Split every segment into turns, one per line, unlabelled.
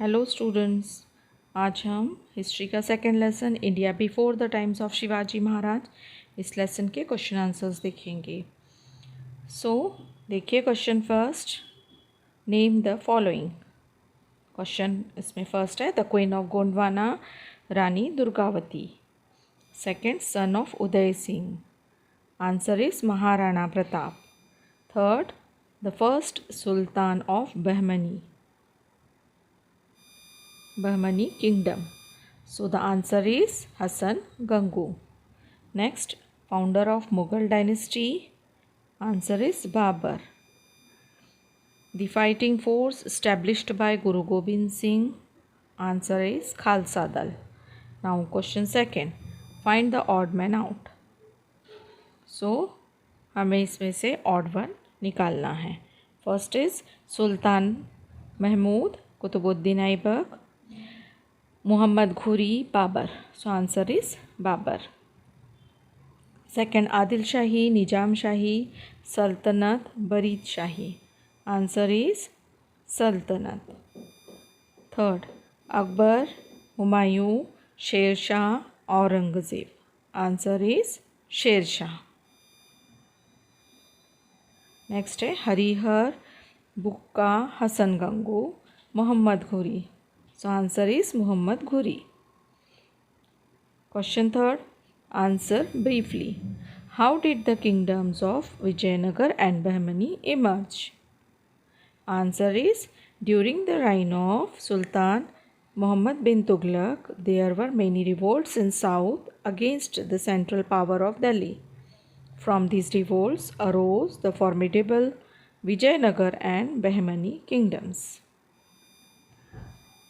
Hello students. आज हम history का second lesson India before the times of Shivaji Maharaj इस लेसन के क्वेश्चन आंसर्स देखेंगे। देखिए question first, name the following. Question इसमें फर्स्ट है the queen of Gondwana Rani Durgavati. Second, son of Uday Singh. Answer is Maharana Pratap. Third, the first sultan of Bahmani kingdom. So the answer is Hassan Gangu. Next, founder of Mughal dynasty. Answer is Babur. The fighting force established by Guru Gobind Singh. Answer is Khalsa Dal. Now question second. Find the odd man out. So हमें इसमें से odd one निकालना है. First is Sultan Mahmud Qutbuddin Aibak. Muhammad Ghuri Babur. So answer is Babur. Second, Adil Shahi, Nizam Shahi, Sultanate, Barid Shahi. Answer is Sultanate. Third, Akbar, Humayun, Sher Shah, Aurangzeb. Answer is Sher Shah. Next है हरिहर, बुक्का, हसन गंगू, मोहम्मद घुरी. So answer is Muhammad Ghuri. Question third, answer briefly. How did the kingdoms of Vijayanagar and Bahmani emerge? Answer is during the reign of Sultan Muhammad bin Tughlaq, there were many revolts in south against the central power of Delhi. From these revolts arose the formidable Vijayanagar and Bahmani kingdoms.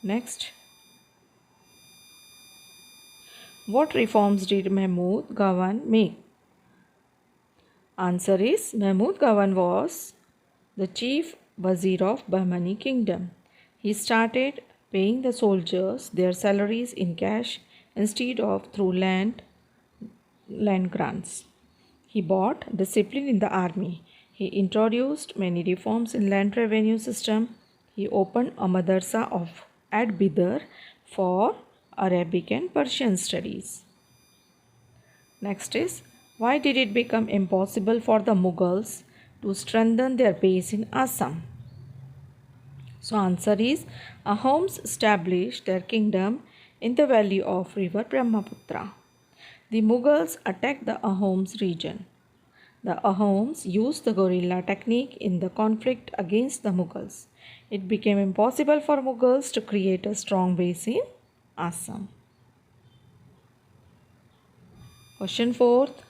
Next, what reforms did Mahmud Gawan make? Answer is Mahmud Gawan was the chief wazir of Bahmani kingdom. He started paying the soldiers their salaries in cash instead of through land grants. He brought discipline in the army. He introduced many reforms in land revenue system. He opened a madrasa at Bidar for Arabic and Persian studies. Next is, why did it become impossible for the Mughals to strengthen their base in Assam? So answer is, Ahoms established their kingdom in the valley of river Brahmaputra. The Mughals attacked the Ahoms region. The Ahoms used the guerrilla technique in the conflict against the Mughals. It became impossible for Mughals to create a strong base in Assam. Question fourth.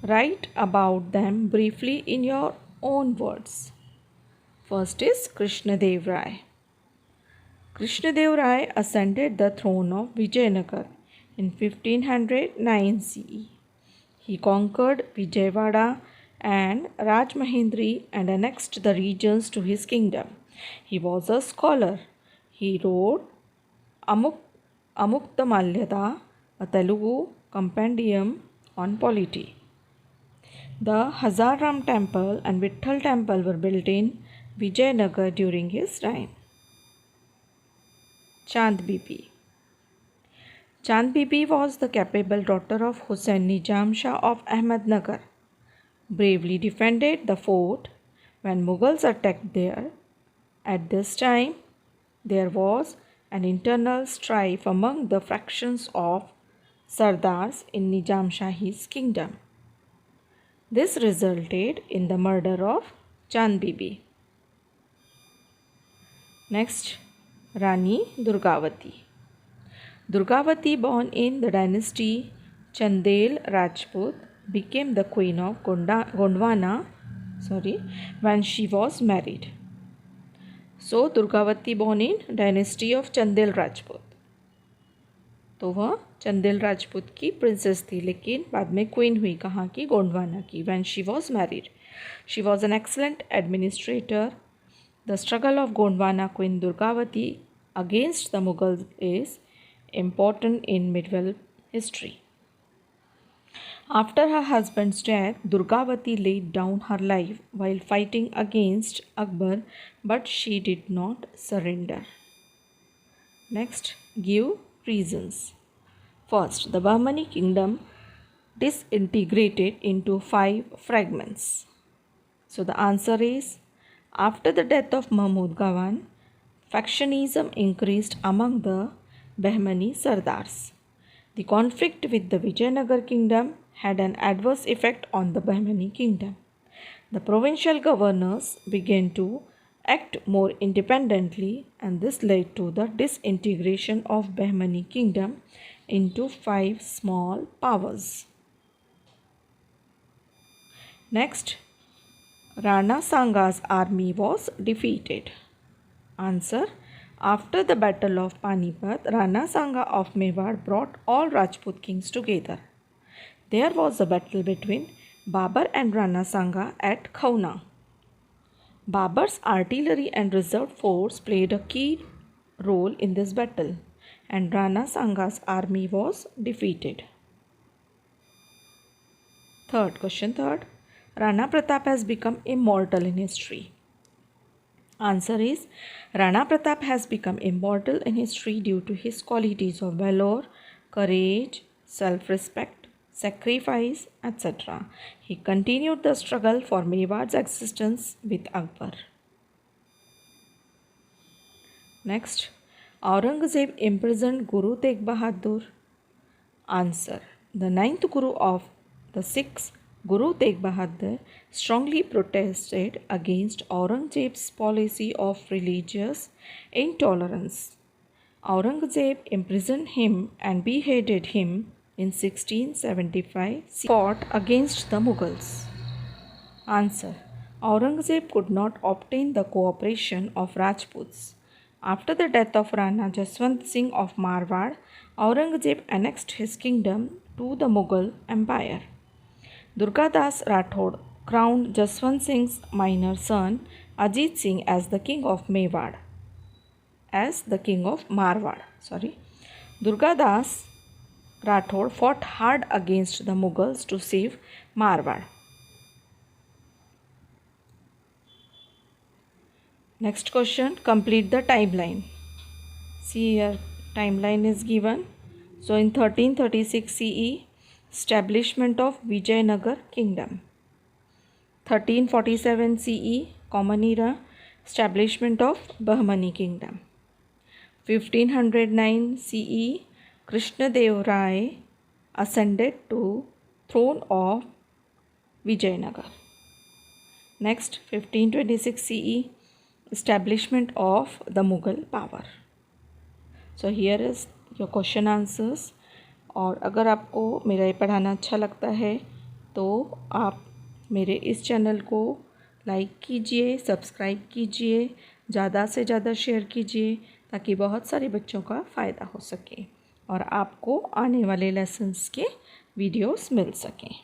Write about them briefly in your own words. First is Krishnadev Rai. Krishnadev Rai ascended the throne of Vijayanagar in 1509 CE. He conquered Vijayawada and Rajmahendri and annexed the regions to his kingdom. He was a scholar. He wrote Amukta-Malyada, a Telugu compendium on polity. The Hazaram temple and Vitthal temple were built in Vijayanagar during his time. Chand Bibi. Chand Bibi was the capable daughter of Hussain Nizam Shah of Ahmednagar. Bravely defended the fort when Mughals attacked there. At this time, there was an internal strife among the factions of Sardars in Nizam Shahi's kingdom. This resulted in the murder of Chand Bibi. Next, Rani Durgavati. Durgavati, born in the dynasty Chandel Rajput, became the queen of Gondwana when she was married. So Durgavati born in dynasty of Chandel Rajput. तो वह चंदेल राजपूत की princess थी, लेकिन बाद में queen हुई कहाँ की? गोंडवाना की. When she was married, she was an excellent administrator. The struggle of Gondwana Queen Durgavati against the Mughals is important in medieval history. After her husband's death, Durgavati laid down her life while fighting against Akbar, but she did not surrender. Next, give reasons. First, the Bahmani kingdom disintegrated into 5 fragments. So the answer is, after the death of Mahmud Gawan, factionism increased among the Bahmani Sardars. The conflict with the Vijayanagar kingdom had an adverse effect on the Bahmani kingdom. The provincial governors began to act more independently, and this led to the disintegration of Bahmani kingdom into 5 small powers. Next, Rana Sanga's army was defeated. Answer: after the battle of Panipat, Rana Sanga of Mewar brought all Rajput kings together. There was a battle between Babar and Rana Sanga at Khauna. Babar's artillery and reserve force played a key role in this battle, and Rana Sanga's army was defeated. Third, Rana Pratap has become immortal in history. Answer is, Rana Pratap has become immortal in history due to his qualities of valor, courage, self-respect, sacrifice, etc. He continued the struggle for Mewad's existence with Akbar. Next, Aurangzeb imprisoned Guru Tegh Bahadur. Answer: the 9th Guru of the Sikhs, Guru Tegh Bahadur, strongly protested against Aurangzeb's policy of religious intolerance. Aurangzeb imprisoned him and beheaded him in 1675. He fought against the Mughals. Answer: Aurangzeb could not obtain the cooperation of Rajputs. After the death of Rana Jaswant Singh of Marwar, Aurangzeb annexed his kingdom to the Mughal Empire. Durgadas Rathod crowned Jaswant Singh's minor son Ajit Singh as the king of Marwar. Durgadas Rathod fought hard against the Mughals to save Marwar. Next question, complete the timeline. See here, timeline is given. So in 1336 CE, establishment of Vijayanagar kingdom. 1347 CE, Common Era, establishment of Bahmani kingdom. 1509 CE, Krishnadev Rai ascended to throne of Vijayanagar. Next, 1526 CE, establishment of the Mughal power. So here is your question answers. और अगर आपको मेरा ये पढ़ाना अच्छा लगता है तो आप मेरे इस चैनल को लाइक कीजिए, सब्सक्राइब कीजिए, ज़्यादा से ज़्यादा शेयर कीजिए ताकि बहुत सारे बच्चों का फ़ायदा हो सके और आपको आने वाले लेसन्स के वीडियोस मिल सकें।